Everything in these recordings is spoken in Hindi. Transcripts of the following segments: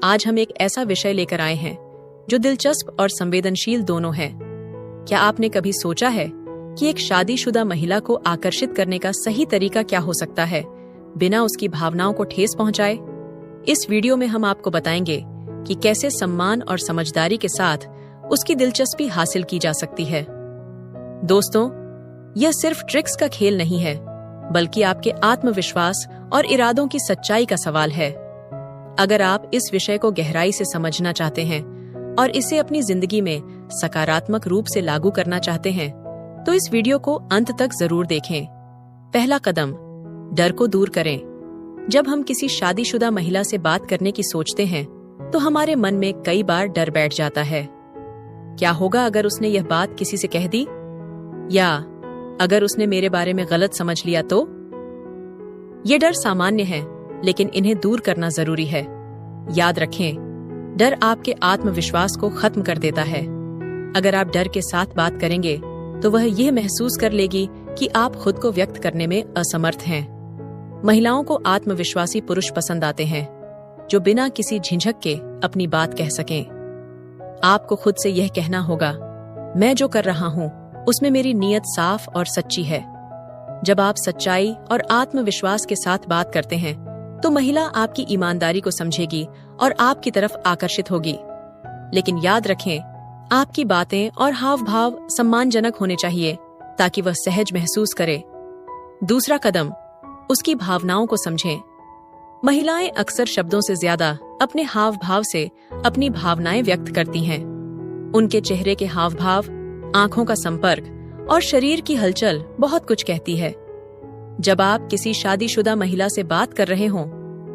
आज हम एक ऐसा विषय लेकर आए हैं जो दिलचस्प और संवेदनशील दोनों है। क्या आपने कभी सोचा है कि एक शादीशुदा महिला को आकर्षित करने का सही तरीका क्या हो सकता है, बिना उसकी भावनाओं को ठेस पहुंचाए? इस वीडियो में हम आपको बताएंगे कि कैसे सम्मान और समझदारी के साथ उसकी दिलचस्पी हासिल की जा सकती है। दोस्तों, यह सिर्फ ट्रिक्स का खेल नहीं है, बल्कि आपके आत्मविश्वास और इरादों की सच्चाई का सवाल है। अगर आप इस विषय को गहराई से समझना चाहते हैं और इसे अपनी जिंदगी में सकारात्मक रूप से लागू करना चाहते हैं, तो इस वीडियो को अंत तक जरूर देखें। पहला कदम, डर को दूर करें। जब हम किसी शादीशुदा महिला से बात करने की सोचते हैं, तो हमारे मन में कई बार डर बैठ जाता है। क्या होगा अगर उसने यह बात किसी से कह दी, या अगर उसने मेरे बारे में गलत समझ लिया तो? ये डर सामान्य है, लेकिन इन्हें दूर करना जरूरी है। याद रखें, डर आपके आत्मविश्वास को खत्म कर देता है। अगर आप डर के साथ बात करेंगे, तो वह यह महसूस कर लेगी कि आप खुद को व्यक्त करने में असमर्थ हैं। महिलाओं को आत्मविश्वासी पुरुष पसंद आते हैं, जो बिना किसी झिझक के अपनी बात कह सकें। आपको खुद से यह कहना होगा, मैं जो कर रहा हूँ उसमें मेरी नीयत साफ और सच्ची है। जब आप सच्चाई और आत्मविश्वास के साथ बात करते हैं, तो महिला आपकी ईमानदारी को समझेगी और आपकी तरफ आकर्षित होगी। लेकिन याद रखें, आपकी बातें और हाव भाव सम्मानजनक होने चाहिए, ताकि वह सहज महसूस करे। दूसरा कदम, उसकी भावनाओं को समझें। महिलाएं अक्सर शब्दों से ज्यादा अपने हाव भाव से अपनी भावनाएं व्यक्त करती हैं। उनके चेहरे के हाव भाव, आंखों का संपर्क और शरीर की हलचल बहुत कुछ कहती है। जब आप किसी शादीशुदा महिला से बात कर रहे हों,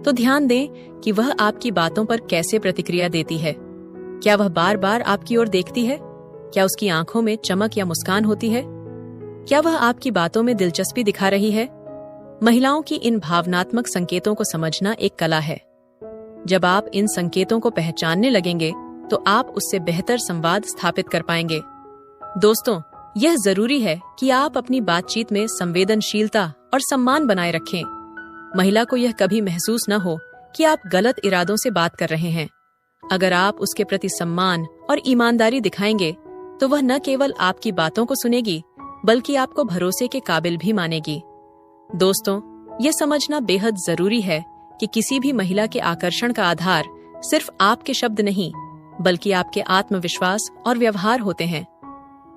तो ध्यान दें कि वह आपकी बातों पर कैसे प्रतिक्रिया देती है। क्या वह बार बार आपकी ओर देखती है? क्या उसकी आंखों में चमक या मुस्कान होती है? क्या वह आपकी बातों में दिलचस्पी दिखा रही है? महिलाओं की इन भावनात्मक संकेतों को समझना एक कला है। जब आप इन संकेतों को पहचानने लगेंगे, तो आप उससे बेहतर संवाद स्थापित कर पाएंगे। दोस्तों, यह जरूरी है कि आप अपनी बातचीत में संवेदनशीलता और सम्मान बनाए रखें। महिला को यह कभी महसूस न हो कि आप गलत इरादों से बात कर रहे हैं। अगर आप उसके प्रति सम्मान और ईमानदारी दिखाएंगे, तो वह न केवल आपकी बातों को सुनेगी, बल्कि आपको भरोसे के काबिल भी मानेगी। दोस्तों, यह समझना बेहद जरूरी है कि किसी भी महिला के आकर्षण का आधार सिर्फ आपके शब्द नहीं, बल्कि आपके आत्मविश्वास और व्यवहार होते हैं।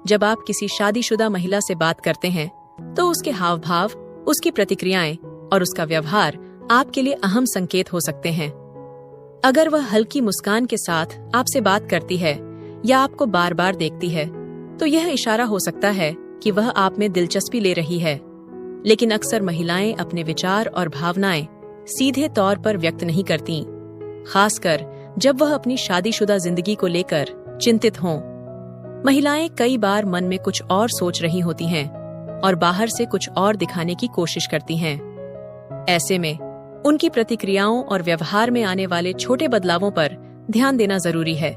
जब आप किसी शादीशुदा महिला से बात करते हैं, तो उसके हाव भाव, उसकी प्रतिक्रियाएं और उसका व्यवहार आपके लिए अहम संकेत हो सकते हैं। अगर वह हल्की मुस्कान के साथ आपसे बात करती है या आपको बार बार देखती है, तो यह इशारा हो सकता है कि वह आप में दिलचस्पी ले रही है। लेकिन अक्सर महिलाएं अपने विचार और भावनाएं सीधे तौर पर व्यक्त नहीं करती, खासकर जब वह अपनी शादीशुदा जिंदगी को लेकर चिंतित हों। महिलाएं कई बार मन में कुछ और सोच रही होती हैं और बाहर से कुछ और दिखाने की कोशिश करती हैं। ऐसे में उनकी प्रतिक्रियाओं और व्यवहार में आने वाले छोटे बदलावों पर ध्यान देना जरूरी है।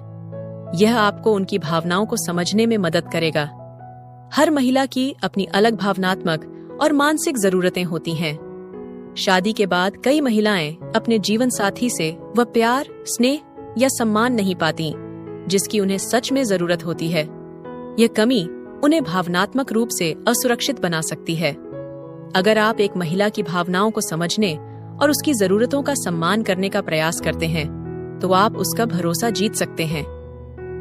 यह आपको उनकी भावनाओं को समझने में मदद करेगा। हर महिला की अपनी अलग भावनात्मक और मानसिक जरूरतें होती हैं। शादी के बाद कई महिलाएं अपने जीवन साथी से वह प्यार, स्नेह या सम्मान नहीं पाती जिसकी उन्हें सच में जरूरत होती है। यह कमी उन्हें भावनात्मक रूप से असुरक्षित बना सकती है। अगर आप एक महिला की भावनाओं को समझने और उसकी जरूरतों का सम्मान करने का प्रयास करते हैं, तो आप उसका भरोसा जीत सकते हैं।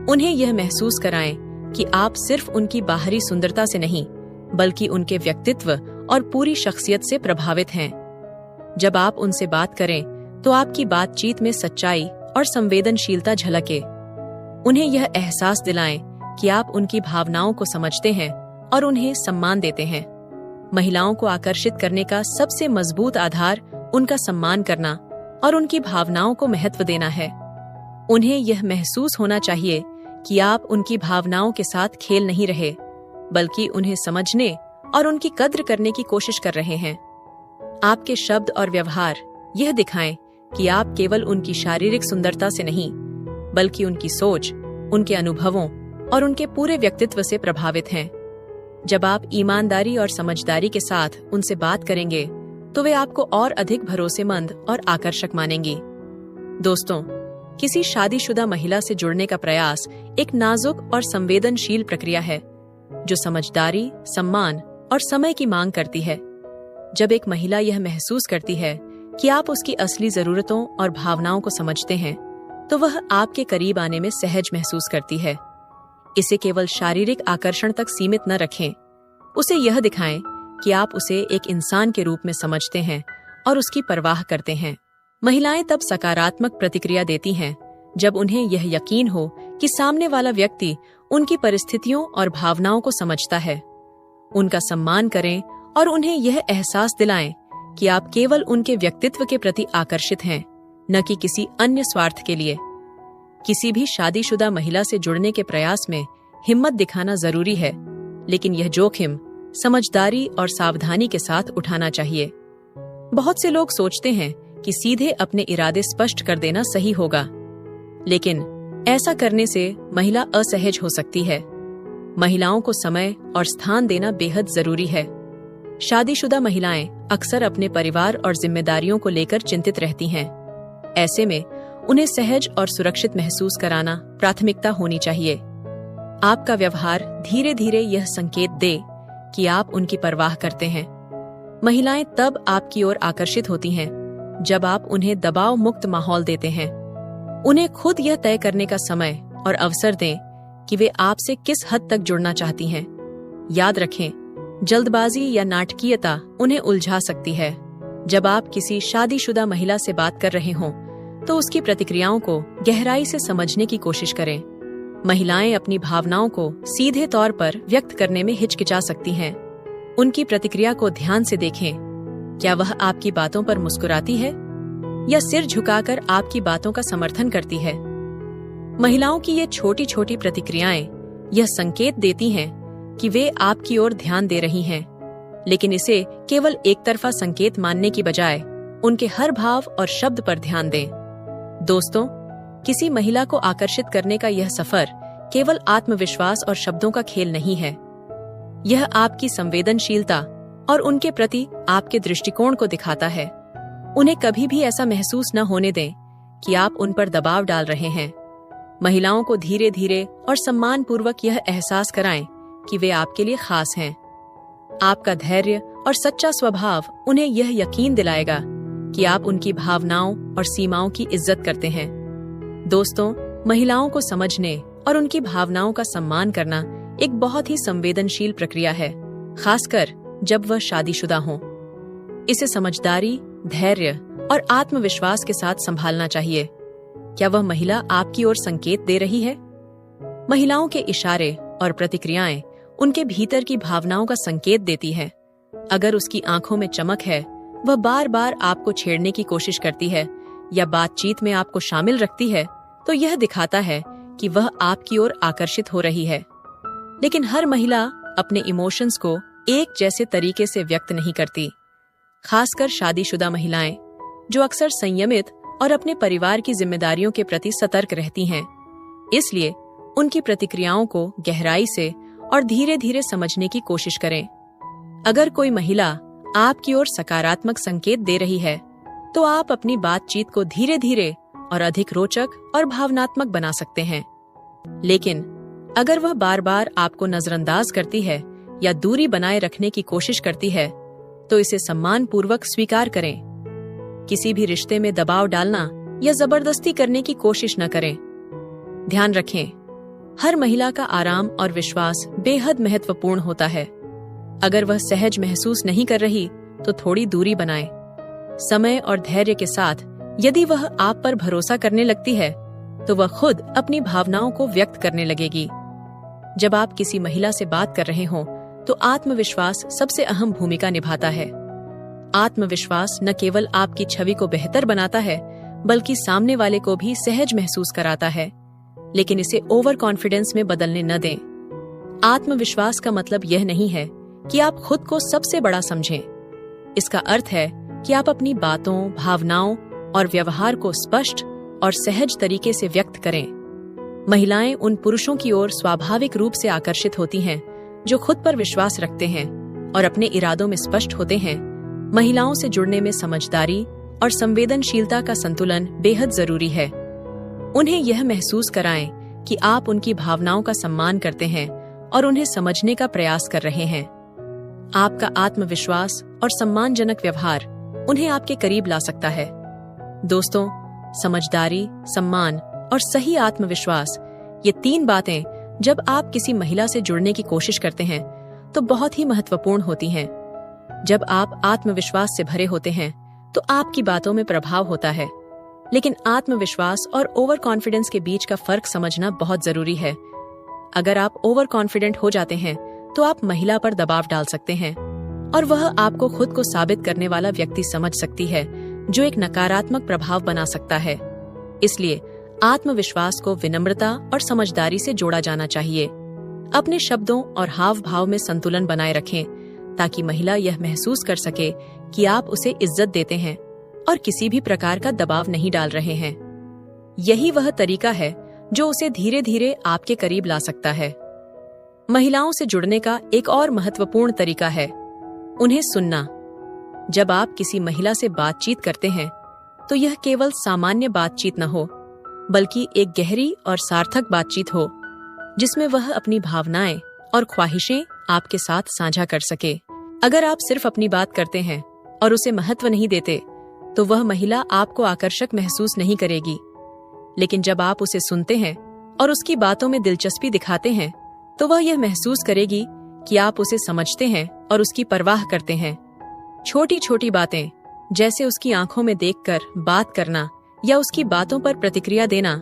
उन्हें यह महसूस कराएं कि आप सिर्फ उनकी बाहरी सुंदरता से नहीं, बल्कि उनके व्यक्तित्व और पूरी शख्सियत से प्रभावित हैं। जब आप उनसे बात करें, तो आपकी बातचीत में सच्चाई और संवेदनशीलता झलके। उन्हें यह एहसास दिलाएं कि आप उनकी भावनाओं को समझते हैं और उन्हें सम्मान देते हैं। महिलाओं को आकर्षित करने का सबसे मजबूत आधार उनका सम्मान करना और उनकी भावनाओं को महत्व देना है। उन्हें यह महसूस होना चाहिए कि आप उनकी भावनाओं के साथ खेल नहीं रहे, बल्कि उन्हें समझने और उनकी कद्र करने की कोशिश कर रहे हैं। आपके शब्द और व्यवहार यह दिखाएं कि आप केवल उनकी शारीरिक सुंदरता से नहीं, बल्कि उनकी सोच, उनके अनुभवों और उनके पूरे व्यक्तित्व से प्रभावित हैं। जब आप ईमानदारी और समझदारी के साथ उनसे बात करेंगे, तो वे आपको और अधिक भरोसेमंद और आकर्षक मानेंगी। दोस्तों, किसी शादीशुदा महिला से जुड़ने का प्रयास एक नाजुक और संवेदनशील प्रक्रिया है जो समझदारी, सम्मान और समय की मांग करती है। जब एक महिला यह महसूस करती है कि आप उसकी असली जरूरतों और भावनाओं को समझते हैं, तो वह आपके करीब आने में सहज महसूस करती है। इसे केवल शारीरिक आकर्षण तक सीमित न रखें। उसे यह दिखाएं कि आप उसे एक इंसान के रूप में समझते हैं और उसकी परवाह करते हैं। महिलाएं तब सकारात्मक प्रतिक्रिया देती हैं जब उन्हें यह यकीन हो कि सामने वाला व्यक्ति उनकी परिस्थितियों और भावनाओं को समझता है। उनका सम्मान करें और उन्हें यह एहसास दिलाएं कि आप केवल उनके व्यक्तित्व के प्रति आकर्षित हैं, न कि किसी अन्य स्वार्थ के लिए। किसी भी शादीशुदा महिला से जुड़ने के प्रयास में हिम्मत दिखाना जरूरी है, लेकिन यह जोखिम समझदारी और सावधानी के साथ उठाना चाहिए। बहुत से लोग सोचते हैं कि सीधे अपने इरादे स्पष्ट कर देना सही होगा, लेकिन ऐसा करने से महिला असहज हो सकती है। महिलाओं को समय और स्थान देना बेहद जरूरी है। शादीशुदा महिलाएं अक्सर अपने परिवार और जिम्मेदारियों को लेकर चिंतित रहती हैं। ऐसे में उन्हें सहज और सुरक्षित महसूस कराना प्राथमिकता होनी चाहिए। आपका व्यवहार धीरे धीरे यह संकेत दे कि आप उनकी परवाह करते हैं। महिलाएं तब आपकी ओर आकर्षित होती हैं जब आप उन्हें दबाव मुक्त माहौल देते हैं। उन्हें खुद यह तय करने का समय और अवसर दें कि वे आपसे किस हद तक जुड़ना चाहती हैं। याद रखें, जल्दबाजी या नाटकीयता उन्हें उलझा सकती है। जब आप किसी शादीशुदा महिला से बात कर रहे हों, तो उसकी प्रतिक्रियाओं को गहराई से समझने की कोशिश करें। महिलाएं अपनी भावनाओं को सीधे तौर पर व्यक्त करने में हिचकिचा सकती हैं। उनकी प्रतिक्रिया को ध्यान से देखें। क्या वह आपकी बातों पर मुस्कुराती है या सिर झुकाकर आपकी बातों का समर्थन करती है? महिलाओं की ये छोटी छोटी प्रतिक्रियाएं यह संकेत देती हैं कि वे आपकी ओर ध्यान दे रही हैं, लेकिन इसे केवल एक तरफा संकेत मानने की बजाय उनके हर भाव और शब्द पर ध्यान दें। दोस्तों, किसी महिला को आकर्षित करने का यह सफर केवल आत्मविश्वास और शब्दों का खेल नहीं है। यह आपकी संवेदनशीलता और उनके प्रति आपके दृष्टिकोण को दिखाता है। उन्हें कभी भी ऐसा महसूस न होने दें कि आप उन पर दबाव डाल रहे हैं। महिलाओं को धीरे धीरे और सम्मानपूर्वक यह एहसास कराएं कि वे आपके लिए खास हैं। आपका धैर्य और सच्चा स्वभाव उन्हें यह यकीन दिलाएगा कि आप उनकी भावनाओं और सीमाओं की इज्जत करते हैं। दोस्तों, महिलाओं को समझने और उनकी भावनाओं का सम्मान करना एक बहुत ही संवेदनशील प्रक्रिया है, खासकर जब वह शादीशुदा हों। इसे समझदारी, धैर्य और आत्मविश्वास के साथ संभालना चाहिए। क्या वह महिला आपकी ओर संकेत दे रही है? महिलाओं के इशारे और प्रतिक्रियाएं उनके भीतर की भावनाओं का संकेत देती है। अगर उसकी आंखों में चमक है, वह बार बार आपको छेड़ने की कोशिश करती है या बातचीत में आपको शामिल रखती है, तो यह दिखाता है कि वह आपकी ओर आकर्षित हो रही है। लेकिन हर महिला अपने इमोशंस को एक जैसे तरीके से व्यक्त नहीं करती, खासकर शादीशुदा महिलाएं जो अक्सर संयमित और अपने परिवार की जिम्मेदारियों के प्रति सतर्क रहती हैं। इसलिए उनकी प्रतिक्रियाओं को गहराई से और धीरे धीरे समझने की कोशिश करें। अगर कोई महिला आपकी ओर सकारात्मक संकेत दे रही है, तो आप अपनी बातचीत को धीरे धीरे और अधिक रोचक और भावनात्मक बना सकते हैं। लेकिन अगर वह बार बार आपको नजरअंदाज करती है या दूरी बनाए रखने की कोशिश करती है, तो इसे सम्मानपूर्वक स्वीकार करें। किसी भी रिश्ते में दबाव डालना या जबरदस्ती करने की कोशिश न करें। ध्यान रखें, हर महिला का आराम और विश्वास बेहद महत्वपूर्ण होता है। अगर वह सहज महसूस नहीं कर रही, तो थोड़ी दूरी बनाएं। समय और धैर्य के साथ यदि वह आप पर भरोसा करने लगती है, तो वह खुद अपनी भावनाओं को व्यक्त करने लगेगी। जब आप किसी महिला से बात कर रहे हों, तो आत्मविश्वास सबसे अहम भूमिका निभाता है। आत्मविश्वास न केवल आपकी छवि को बेहतर बनाता है, बल्कि सामने वाले को भी सहज महसूस कराता है। लेकिन इसे ओवर कॉन्फिडेंस में बदलने न दें। आत्मविश्वास का मतलब यह नहीं है कि आप खुद को सबसे बड़ा समझें। इसका अर्थ है कि आप अपनी बातों, भावनाओं और व्यवहार को स्पष्ट और सहज तरीके से व्यक्त करें। महिलाएं उन पुरुषों की ओर स्वाभाविक रूप से आकर्षित होती हैं जो खुद पर विश्वास रखते हैं और अपने इरादों में स्पष्ट होते हैं। महिलाओं से जुड़ने में समझदारी और संवेदनशीलता का संतुलन बेहद जरूरी है। उन्हें यह महसूस कराएं कि आप उनकी भावनाओं का सम्मान करते हैं और उन्हें समझने का प्रयास कर रहे हैं। आपका आत्मविश्वास और सम्मानजनक व्यवहार उन्हें आपके करीब ला सकता है। दोस्तों, समझदारी, सम्मान और सही आत्मविश्वास, ये 3 बातें जब आप किसी महिला से जुड़ने की कोशिश करते हैं तो बहुत ही महत्वपूर्ण होती हैं। जब आप आत्मविश्वास से भरे होते हैं तो आपकी बातों में प्रभाव होता है, लेकिन आत्मविश्वास और ओवर कॉन्फिडेंस के बीच का फर्क समझना बहुत जरूरी है। अगर आप ओवर कॉन्फिडेंट हो जाते हैं तो आप महिला पर दबाव डाल सकते हैं और वह आपको खुद को साबित करने वाला व्यक्ति समझ सकती है, जो एक नकारात्मक प्रभाव बना सकता है। इसलिए आत्मविश्वास को विनम्रता और समझदारी से जोड़ा जाना चाहिए। अपने शब्दों और हाव भाव में संतुलन बनाए रखें ताकि महिला यह महसूस कर सके कि आप उसे इज्जत देते हैं और किसी भी प्रकार का दबाव नहीं डाल रहे हैं। यही वह तरीका है जो उसे धीरे धीरे आपके करीब ला सकता है। महिलाओं से जुड़ने का एक और महत्वपूर्ण तरीका है उन्हें सुनना। जब आप किसी महिला से बातचीत करते हैं तो यह केवल सामान्य बातचीत न हो, बल्कि एक गहरी और सार्थक बातचीत हो जिसमें वह अपनी भावनाएं और ख्वाहिशें आपके साथ साझा कर सके। अगर आप सिर्फ अपनी बात करते हैं और उसे महत्व नहीं देते तो वह महिला आपको आकर्षक महसूस नहीं करेगी। लेकिन जब आप उसे सुनते हैं और उसकी बातों में दिलचस्पी दिखाते हैं तो वह यह महसूस करेगी कि आप उसे समझते हैं और उसकी परवाह करते हैं। छोटी छोटी बातें जैसे उसकी आंखों में देखकर बात करना या उसकी बातों पर प्रतिक्रिया देना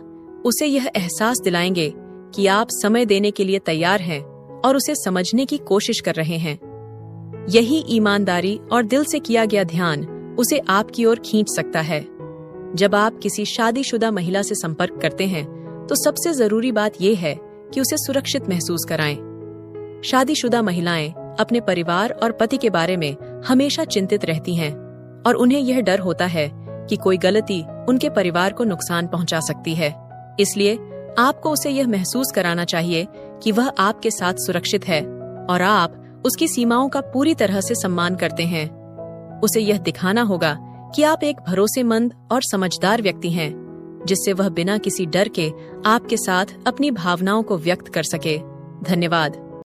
उसे यह एहसास दिलाएंगे कि आप समय देने के लिए तैयार हैं और उसे समझने की कोशिश कर रहे हैं। यही ईमानदारी और दिल से किया गया ध्यान उसे आपकी ओर खींच सकता है। जब आप किसी शादीशुदा महिला से संपर्क करते हैं तो सबसे जरूरी बात यह है कि उसे सुरक्षित महसूस कराएं। शादीशुदा महिलाएं अपने परिवार और पति के बारे में हमेशा चिंतित रहती हैं और उन्हें यह डर होता है कि कोई गलती उनके परिवार को नुकसान पहुंचा सकती है। इसलिए आपको उसे यह महसूस कराना चाहिए कि वह आपके साथ सुरक्षित है और आप उसकी सीमाओं का पूरी तरह से सम्मान करते हैं। उसे यह दिखाना होगा कि आप एक भरोसेमंद और समझदार व्यक्ति हैं, जिससे वह बिना किसी डर के आपके साथ अपनी भावनाओं को व्यक्त कर सके। धन्यवाद।